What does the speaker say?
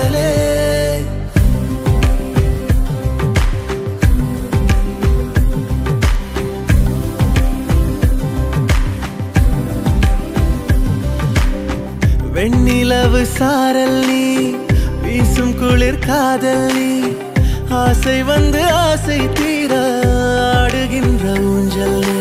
காதலே. வெண்ணிலவு சாரல் நீ, வீசும் குளிர் காதல் நீ, ஆசை வந்து ஆசை தீர ஆடுகின்ற ஊஞ்சல் நீ.